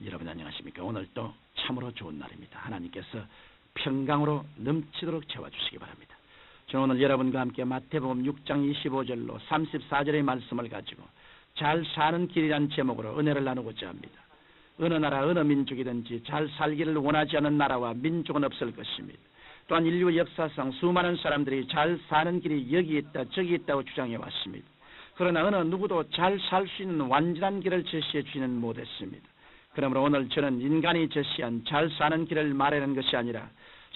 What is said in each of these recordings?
여러분 안녕하십니까? 오늘 또 참으로 좋은 날입니다. 하나님께서 평강으로 넘치도록 채워주시기 바랍니다. 저는 오늘 여러분과 함께 마태복음 6장 25절로 34절의 말씀을 가지고 잘 사는 길이란 제목으로 은혜를 나누고자 합니다. 어느 나라 어느 민족이든지 잘 살기를 원하지 않는 나라와 민족은 없을 것입니다. 또한 인류 역사상 수많은 사람들이 잘 사는 길이 여기 있다 저기 있다고 주장해 왔습니다. 그러나 어느 누구도 잘 살 수 있는 완전한 길을 제시해 주지는 못했습니다. 그러므로 오늘 저는 인간이 제시한 잘 사는 길을 말하는 것이 아니라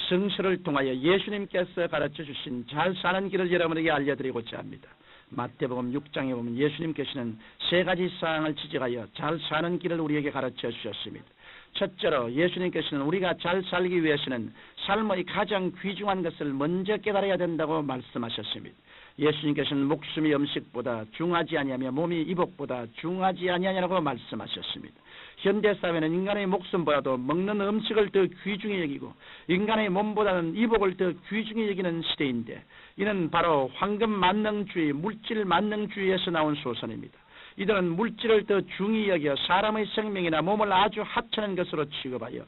성서를 통하여 예수님께서 가르쳐 주신 잘 사는 길을 여러분에게 알려드리고자 합니다. 마태복음 6장에 보면 예수님께서는 세 가지 사항을 지적하여 잘 사는 길을 우리에게 가르쳐 주셨습니다. 첫째로 예수님께서는 우리가 잘 살기 위해서는 삶의 가장 귀중한 것을 먼저 깨달아야 된다고 말씀하셨습니다. 예수님께서는 목숨이 음식보다 중하지 아니하며 몸이 이복보다 중하지 아니하냐고 말씀하셨습니다. 현대사회는 인간의 목숨보다도 먹는 음식을 더 귀중히 여기고 인간의 몸보다는 이복을 더 귀중히 여기는 시대인데, 이는 바로 황금 만능주의, 물질 만능주의에서 나온 소선입니다. 이들은 물질을 더 중히 여겨 사람의 생명이나 몸을 아주 하찮은 것으로 취급하여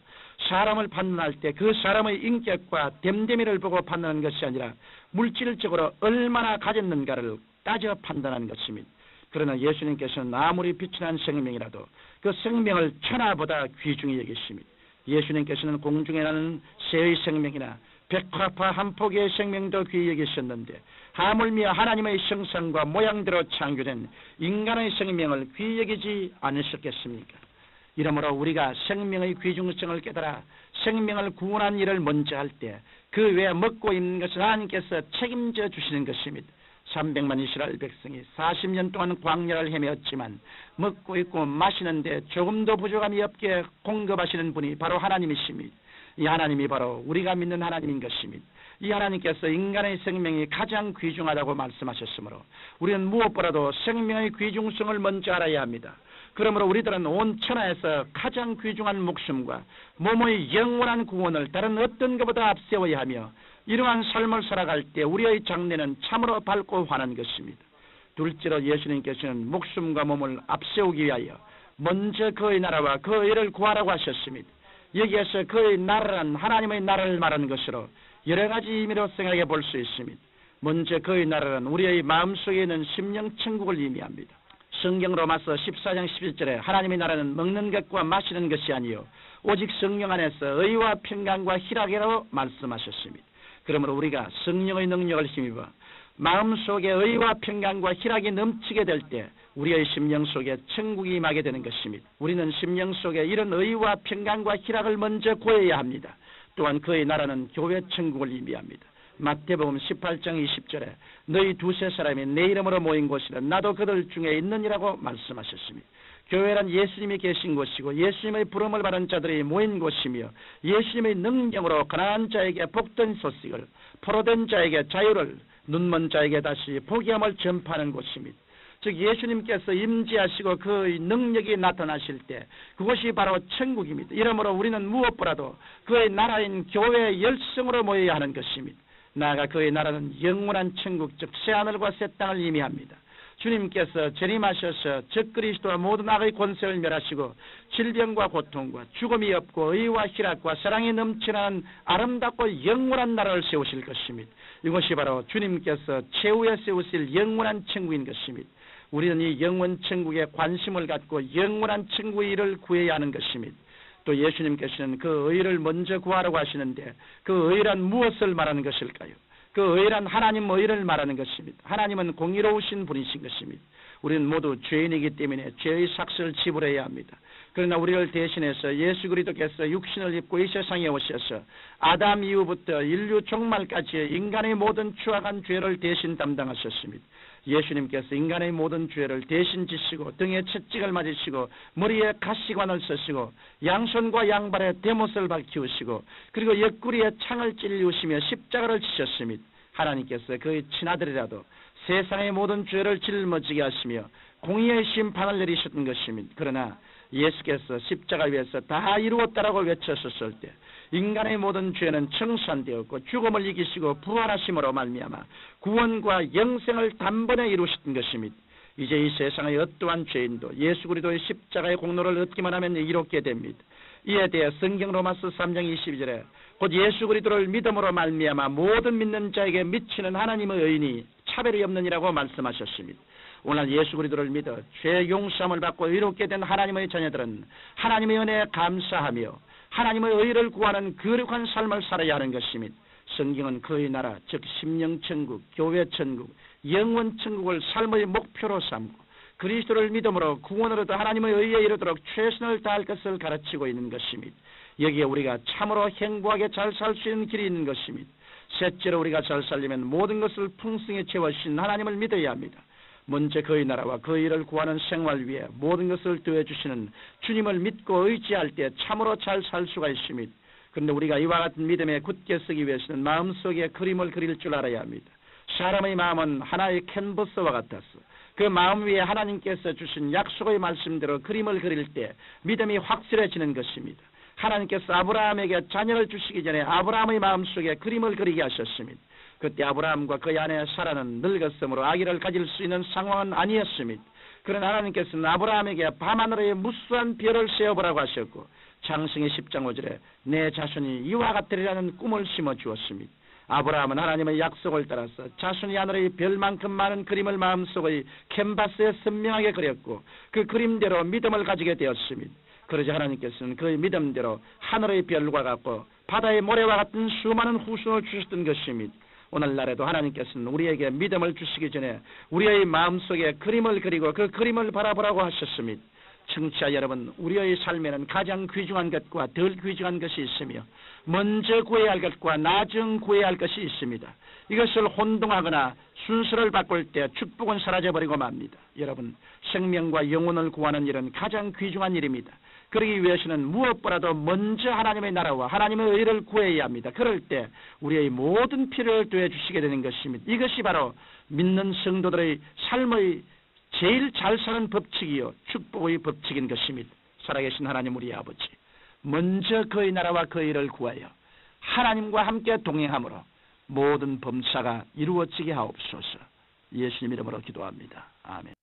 사람을 판단할 때 그 사람의 인격과 됨됨이를 보고 판단하는 것이 아니라 물질적으로 얼마나 가졌는가를 따져 판단하는 것입니다. 그러나 예수님께서는 아무리 빛이 생명이라도 그 생명을 천하보다 귀중히 여기십니다. 예수님께서는 공중에 나는 새의 생명이나 백합화 한 포기의 생명도 귀히 여기셨는데, 하물며 하나님의 형상과 모양대로 창조된 인간의 생명을 귀히 여기지 않으셨겠습니까? 이러므로 우리가 생명의 귀중성을 깨달아 생명을 구원한 일을 먼저 할 때 그 외에 먹고 입는 것을 하나님께서 책임져 주시는 것입니다. 300만 이스라엘 백성이 40년 동안 광야를 헤매었지만 먹고 입고 마시는데 조금도 부족함이 없게 공급하시는 분이 바로 하나님이십니다. 이 하나님이 바로 우리가 믿는 하나님인 것입니다. 이 하나님께서 인간의 생명이 가장 귀중하다고 말씀하셨으므로 우리는 무엇보다도 생명의 귀중성을 먼저 알아야 합니다. 그러므로 우리들은 온 천하에서 가장 귀중한 목숨과 몸의 영원한 구원을 다른 어떤 것보다 앞세워야 하며, 이러한 삶을 살아갈 때 우리의 장래는 참으로 밝고 환한 것입니다. 둘째로 예수님께서는 목숨과 몸을 앞세우기 위하여 먼저 그의 나라와 그 의를 구하라고 하셨습니다. 여기에서 그의 나라란 하나님의 나라를 말하는 것으로 여러 가지 의미로 생각해 볼 수 있습니다. 먼저 그의 나라는 우리의 마음속에 있는 심령 천국을 의미합니다. 성경 로마서 14장 11절에 하나님의 나라는 먹는 것과 마시는 것이 아니요 오직 성령 안에서 의와 평강과 희락이라고 말씀하셨습니다. 그러므로 우리가 성령의 능력을 힘입어 마음속에 의와 평강과 희락이 넘치게 될 때 우리의 심령 속에 천국이 임하게 되는 것입니다. 우리는 심령 속에 이런 의와 평강과 희락을 먼저 구해야 합니다. 또한 그의 나라는 교회 천국을 의미합니다. 마태복음 18장 20절에 너희 두세 사람이 내 이름으로 모인 곳이라 나도 그들 중에 있느니라고 말씀하셨습니다. 교회란 예수님이 계신 곳이고 예수님의 부름을 받은 자들이 모인 곳이며, 예수님의 능력으로 가난한 자에게 복된 소식을, 포로된 자에게 자유를, 눈먼 자에게 다시 보기함을 전파하는 곳입니다. 즉 예수님께서 임재하시고 그 능력이 나타나실 때 그것이 바로 천국입니다. 이러므로 우리는 무엇보다도 그의 나라인 교회의 열성으로 모여야 하는 것입니다. 나아가 그의 나라는 영원한 천국, 즉 새하늘과 새 땅을 의미합니다. 주님께서 재림하셔서 적그리스도와 모든 악의 권세를 멸하시고 질병과 고통과 죽음이 없고 의와 희락과 사랑이 넘치는 아름답고 영원한 나라를 세우실 것입니다. 이것이 바로 주님께서 최후에 세우실 영원한 천국인 것입니다. 우리는 이 영원 천국에 관심을 갖고 영원한 천국의 일을 구해야 하는 것입니다. 또 예수님께서는 그 의를 먼저 구하라고 하시는데, 그 의란 무엇을 말하는 것일까요? 그 의란 하나님 의를 말하는 것입니다. 하나님은 공의로우신 분이신 것입니다. 우리는 모두 죄인이기 때문에 죄의 삭스를 지불해야 합니다. 그러나 우리를 대신해서 예수 그리스도께서 육신을 입고 이 세상에 오셔서 아담 이후부터 인류 종말까지 인간의 모든 추악한 죄를 대신 담당하셨습니다. 예수님께서 인간의 모든 죄를 대신 지시고 등에 채찍을 맞으시고 머리에 가시관을 쓰시고 양손과 양발에 대못을 박히우시고 그리고 옆구리에 창을 찔리우시며 십자가를 지셨습니다. 하나님께서 그의 친아들이라도 세상의 모든 죄를 짊어지게 하시며 공의의 심판을 내리셨던 것입니다. 그러나 예수께서 십자가 위에서 다 이루었다라고 외쳤었을 때 인간의 모든 죄는 청산되었고 죽음을 이기시고 부활하심으로 말미암아 구원과 영생을 단번에 이루셨던 것입니다. 이제 이 세상의 어떠한 죄인도 예수 그리스도의 십자가의 공로를 얻기만 하면 이롭게 됩니다. 이에 대해 성경 로마서 3장 22절에 곧 예수 그리스도를 믿음으로 말미암아 모든 믿는 자에게 미치는 하나님의 의인이 차별이 없느니라고 말씀하셨습니다. 오늘 예수 그리스도를 믿어 죄 용서함을 받고 의롭게 된 하나님의 자녀들은 하나님의 은혜에 감사하며 하나님의 의를 구하는 거룩한 삶을 살아야 하는 것입니다. 성경은 그의 나라, 즉 심령천국, 교회천국, 영원천국을 삶의 목표로 삼고 그리스도를 믿음으로 구원을 얻어 하나님의 의에 이르도록 최선을 다할 것을 가르치고 있는 것입니다. 여기에 우리가 참으로 행복하게 잘 살 수 있는 길이 있는 것입니다. 셋째로 우리가 잘 살려면 모든 것을 풍성히 채워주신 하나님을 믿어야 합니다. 먼저 그의 나라와 그의 일을 구하는 생활 위에 모든 것을 더해주시는 주님을 믿고 의지할 때 참으로 잘 살 수가 있습니다. 그런데 우리가 이와 같은 믿음에 굳게 서기 위해서는 마음속에 그림을 그릴 줄 알아야 합니다. 사람의 마음은 하나의 캔버스와 같아서 그 마음 위에 하나님께서 주신 약속의 말씀대로 그림을 그릴 때 믿음이 확실해지는 것입니다. 하나님께서 아브라함에게 자녀를 주시기 전에 아브라함의 마음속에 그림을 그리게 하셨습니다. 그때 아브라함과 그의 아내 사라는 늙었으므로 아기를 가질 수 있는 상황은 아니었습니다. 그러나 하나님께서는 아브라함에게 밤하늘에 무수한 별을 세어보라고 하셨고 창세기 10장 5절에 내 자손이 이와 같으리라는 꿈을 심어 주었습니다. 아브라함은 하나님의 약속을 따라서 자손이 하늘의 별만큼 많은 그림을 마음속의 캔버스에 선명하게 그렸고 그 그림대로 믿음을 가지게 되었습니다. 그러자 하나님께서는 그의 믿음대로 하늘의 별과 같고 바다의 모래와 같은 수많은 후손을 주셨던 것입니다. 오늘날에도 하나님께서는 우리에게 믿음을 주시기 전에 우리의 마음속에 그림을 그리고 그 그림을 바라보라고 하셨습니다. 청취자 여러분, 우리의 삶에는 가장 귀중한 것과 덜 귀중한 것이 있으며 먼저 구해야 할 것과 나중 구해야 할 것이 있습니다. 이것을 혼동하거나 순서를 바꿀 때 축복은 사라져버리고 맙니다. 여러분, 생명과 영혼을 구하는 일은 가장 귀중한 일입니다. 그러기 위해서는 무엇보다도 먼저 하나님의 나라와 하나님의 의를 구해야 합니다. 그럴 때 우리의 모든 필요를 더해 주시게 되는 것입니다. 이것이 바로 믿는 성도들의 삶의 제일 잘 사는 법칙이요 축복의 법칙인 것입니다. 살아계신 하나님 우리 아버지, 먼저 그의 나라와 그의 의를 구하여 하나님과 함께 동행함으로 모든 범사가 이루어지게 하옵소서. 예수님 이름으로 기도합니다. 아멘.